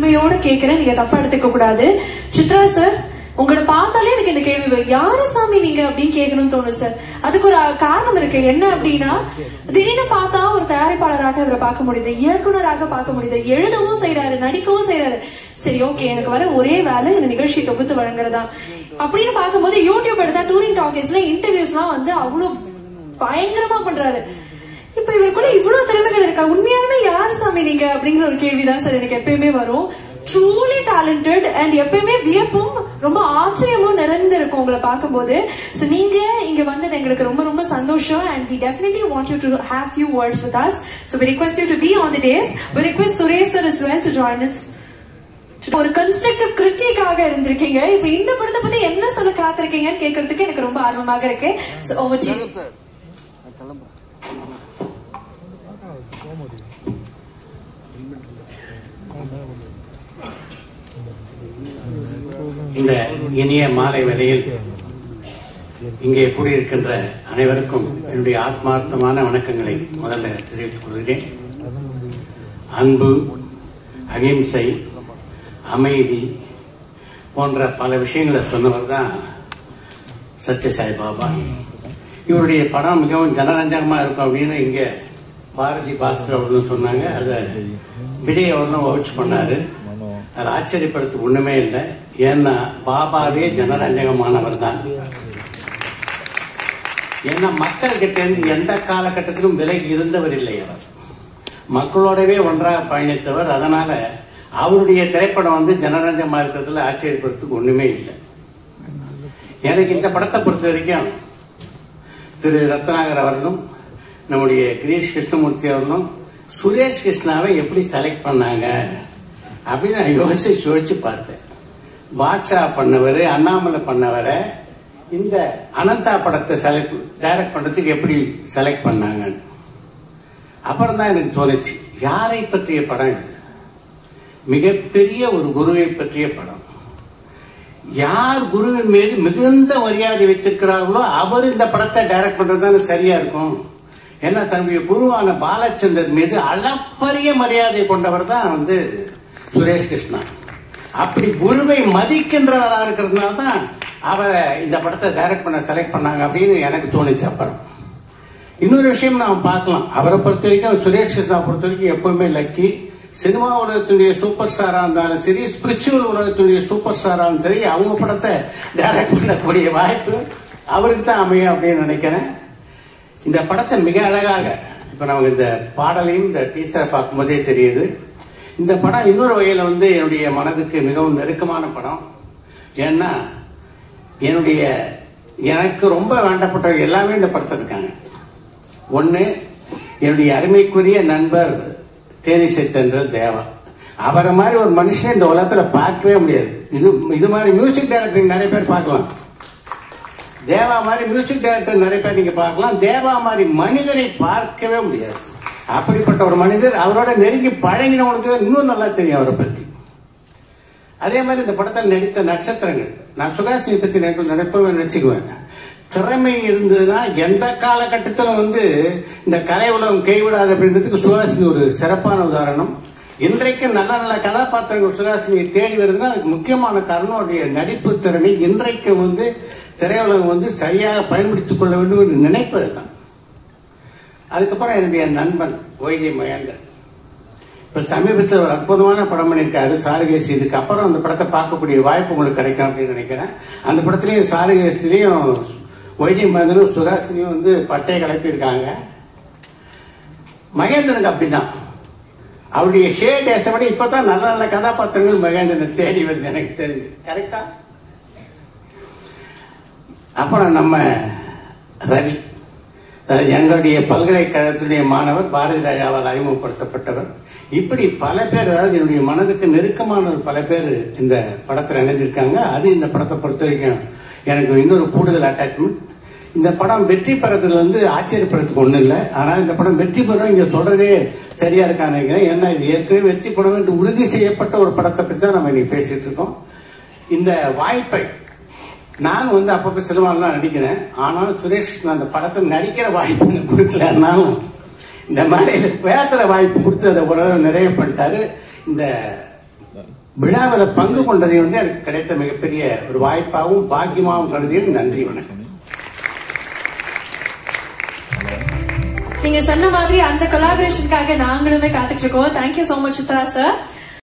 உரிமையோட கேட்கிறேன், நீங்க தப்பா எடுத்துக்க கூடாது. சித்ரா சார், உங்களை பார்த்தாலே எனக்கு இந்த கேள்வி யாரு சாமி நீங்க அப்படின்னு கேட்கணும்னு தோணும் சார். அதுக்கு ஒரு காரணம் இருக்கு. என்ன அப்படின்னா, திடீர்னு பார்த்தா ஒரு தயாரிப்பாளராக இவரை பார்க்க முடியுது, இயக்குனராக பார்க்க முடியுது, எழுதவும் செய்யறாரு, நடிக்கவும் செய்யறாரு. சரி, ஓகே, எனக்கு வர ஒரே வேலை இந்த நிகழ்ச்சி தொகுத்து வழங்குறதா அப்படின்னு பார்க்கும்போது யூடியூப் எடுத்தா டூரிங் டாக்கீஸ்ல இன்டர்வியூஸ் எல்லாம் வந்து அவ்வளவு பயங்கரமா பண்றாரு. இப்ப இவருக்குள்ள இவ்வளவு திறமைகள் இருக்கா? உண்மையாலுமே யாரு சாமி நீங்க அப்படிங்கிற ஒரு கேள்விதான் சார் எனக்கு எப்பயுமே வரும். ட்ரூலி டேலண்டட் அண்ட் எப்பயுமே வியப்பும் ரொம்ப ஆச்சரியமும் நிறைந்திருக்கும் உங்களை பார்க்கும்போது. சோ நீங்க இங்க வந்தது எங்களுக்கு ரொம்ப ரொம்ப சந்தோஷம். and we definitely want you to have few words with us. So we request you to be on the dais. We request Suresh sir as well to join us. ஒரு கன்ஸ்ட்ரக்டிவ் கிரிட்டிக்காக இருந்திருக்கீங்க. இப்ப இந்த படத்தை பத்தி என்ன சொல்ல காத்திருக்கீங்கன்னு கேட்கறதுக்கு எனக்கு ரொம்ப ஆர்வமாக இருக்கு. So over to you. இந்த இனிய மாலை வேளையில் இங்கே கூடியிருக்கின்ற அனைவருக்கும் என்னுடைய ஆத்மார்த்தமான வணக்கங்களை முதல்ல தெரிவித்துக் கொள்கிறேன். அன்பு, அகிம்சை, அமைதி போன்ற பல விஷயங்களை சொன்னவர் தான் சத்யசாய் பாபா. இவருடைய படம் மிகவும் ஜனரஞ்சகமா இருக்கும் அப்படின்னு இங்க பாரதி பாஸ்கர் அவர்களும் சொன்னாங்க. அதை விஜய் அவர்களும் வவுச் பண்ணாரு. அது ஆச்சரியப்படுத்த ஒண்ணுமே இல்லை. ஏன்னா பாபாவே ஜனரஞ்சகமானவர் தான். ஏன்னா மக்கள் கிட்ட இருந்து எந்த காலகட்டத்திலும் விலகி இருந்தவர் இல்லை. அவர் மக்களோடவே ஒன்றாக பயணித்தவர். அதனால அவருடைய திரைப்படம் வந்து ஜனரஞ்சகமா இருக்கிறதுல ஆச்சரியப்படுறதுக்கு ஒண்ணுமே இல்லை. எனக்கு இந்த படத்தை பொறுத்த வரைக்கும் திரு ரத்னாகர் அவர்களும் நம்முடைய கிரீஷ் கிருஷ்ணமூர்த்தி அவர்களும் சுரேஷ் கிருஷ்ணாவை எப்படி செலக்ட் பண்ணாங்க அப்படின்னு நான் யோசிச்சு பார்த்தேன். பாட்ஷா பண்ணவர், அண்ணாமலை பண்ணவரை இந்த அனந்தா படத்தை டைரக்ட் பண்றதுக்கு எப்படி செலக்ட் பண்ணாங்க. அப்புறம் தான் எனக்கு தோணுச்சு, யாரை பற்றிய படம் இது? மிகப்பெரிய ஒரு குருவை பற்றிய படம். யார் குருவின் மீது மிகுந்த மரியாதை வைத்திருக்கிறார்களோ அவர் இந்த படத்தை டைரக்ட் பண்றதுதானே சரியா இருக்கும். ஏன்னா தன்னுடைய குருவான பாலச்சந்தர் மீது அளப்பரிய மரியாதை கொண்டவர் தான் வந்து சுரேஷ் கிருஷ்ணா. அப்படி குருவை மதிக்கின்றவரா இருக்கிறதுனால தான் அவரை இந்த படத்தை டைரக்ட் பண்ண செலக்ட் பண்ணாங்க அப்படின்னு எனக்கு தோணுச்சு. அப்புறம் இன்னொரு விஷயம் நாம் பார்க்கலாம். அவரை பொறுத்த வரைக்கும், சுரேஷ் கிருஷ்ணா பொறுத்த வரைக்கும் எப்பவுமே லக்கி. சினிமா உலகத்துடைய சூப்பர் ஸ்டாரா இருந்தாலும் சரி, ஸ்பிரிச்சுவல் உலகத்துடைய சூப்பர் ஸ்டாரா இருந்தாலும் சரி, அவங்க படத்தை டைரக்ட் பண்ணக்கூடிய வாய்ப்பு அவருக்கு தான் அமையும் அப்படின்னு நினைக்கிறேன். இந்த படத்தை மிக அழகாக, இப்ப நமக்கு இந்த பாடலையும் இந்த டீசரை பார்க்கும் போதே தெரியுது, இந்த படம் இன்னொரு வகையில வந்து என்னுடைய மனதுக்கு மிகவும் நெருக்கமான படம். ஏன்னா எனக்கு ரொம்ப வேண்டப்பட்டவங்க எல்லாமே இந்த படத்தை இருக்காங்க. ஒன்னு, என்னுடைய அருமைக்குரிய நண்பர் தேனிசை தென்றல் தேவா. அவரை மாதிரி ஒரு மனுஷன் இந்த உலகத்துல பார்க்கவே முடியாது. இது மாதிரி மியூசிக் டைரக்டர் நிறைய பேர் பார்க்கலாம், தேவா மாதிரி மியூசிக் டைரக்டர் நிறைய பேர் நீங்க பார்க்கலாம், தேவா மாதிரி மனிதரை பார்க்கவே முடியாது. அப்படிப்பட்ட ஒரு மனிதர். அவரோட நெருங்கி பழகினவனுக்கு இன்னும் நல்லா தெரியும் அவரை பத்தி. அதே மாதிரி இந்த படத்தில் நடித்த நட்சத்திரங்கள், நான் சுகாசினி பத்தி நினைப்பவே நினைச்சுக்குவேன். திறமை இருந்ததுன்னா எந்த காலகட்டத்திலும் வந்து இந்த கலை உலகம் கைவிடாது அப்படின்றதுக்கு சுகாசினி ஒரு சிறப்பான உதாரணம். இன்றைக்கு நல்ல நல்ல கதாபாத்திரங்கள் சுகாசினியை தேடி வருதுன்னா அதுக்கு முக்கியமான காரணம் அவருடைய நடிப்பு திறனை இன்றைக்கு வந்து திரையுலகம் வந்து சரியாக பயன்படுத்திக் கொள்ள வேண்டும் என்று நினைப்பது தான். அதுக்கப்புறம் என்னுடைய நண்பன் வைகை மகேந்திரன் இப்ப சமீபத்தில் ஒரு அற்புதமான படம் பண்ணியிருக்காரு, சாருகேசி. இதுக்கு அப்புறம் அந்த படத்தை பார்க்கக்கூடிய வாய்ப்பு உங்களுக்கு கிடைக்கும் அப்படின்னு நினைக்கிறேன். அந்த படத்திலையும் சாருகேசிலையும் வைகை மகேந்திரனும் சுகாசினியும் வந்து பட்டையை கிளப்பியிருக்காங்க. மகேந்திரனுக்கு அப்படிதான், அவருடைய ஹேட் ஏசப்படி இப்பதான் நல்ல நல்ல கதாபாத்திரங்கள் மகேந்திரனை தேடி வருது எனக்கு தெரிஞ்சு. கரெக்டா? அப்புறம் நம்ம ரவி, எங்களுடைய பல்கலைக்கழகத்துடைய மாணவர், பாரதி ராஜாவால் அறிமுகப்படுத்தப்பட்டவர். இப்படி பல பேர், அதாவது என்னுடைய மனதுக்கு நெருக்கமான பல பேர் இந்த படத்தில் இணைஞ்சிருக்காங்க. அது இந்த படத்தை பொறுத்த வரைக்கும் எனக்கு இன்னொரு கூடுதல் அட்டாச்மெண்ட். இந்த படம் வெற்றி பெறதுல வந்து ஆச்சரியப்படுறதுக்கு ஒண்ணு இல்லை. ஆனால் இந்த படம் வெற்றி பெறும் இங்க சொல்றதே சரியா இருக்கான்னு நினைக்கிறேன். ஏன்னா இது ஏற்கனவே வெற்றி பெறும் என்று உறுதி செய்யப்பட்ட ஒரு படத்தை பற்றி தான் நம்ம இன்னைக்கு பேசிட்டு இருக்கோம். இந்த வாய்ப்பை நான் வந்து அப்பப்ப சினிமாலாம் நடிக்கிறேன். ஆனாலும் சுரேஷ் அந்த படத்தை நடிக்கிற வாய்ப்பு கொடுக்கலன்னாலும் இந்த மாதிரி பேசுற வாய்ப்பு கொடுத்து அதை உறவு நிறைய பண்ணிட்டாரு. இந்த விழாவில் பங்கு கொண்டதை வந்து எனக்கு கிடைத்த மிகப்பெரிய ஒரு வாய்ப்பாகவும் பாக்கியமாகவும் கருதியில் நன்றி, வணக்கம். நீங்க சொன்ன மாதிரி அந்த கொலாபரேஷனுக்காக நாங்களுமே காத்துட்டு இருக்கோம். Thank you so much Chitra sir.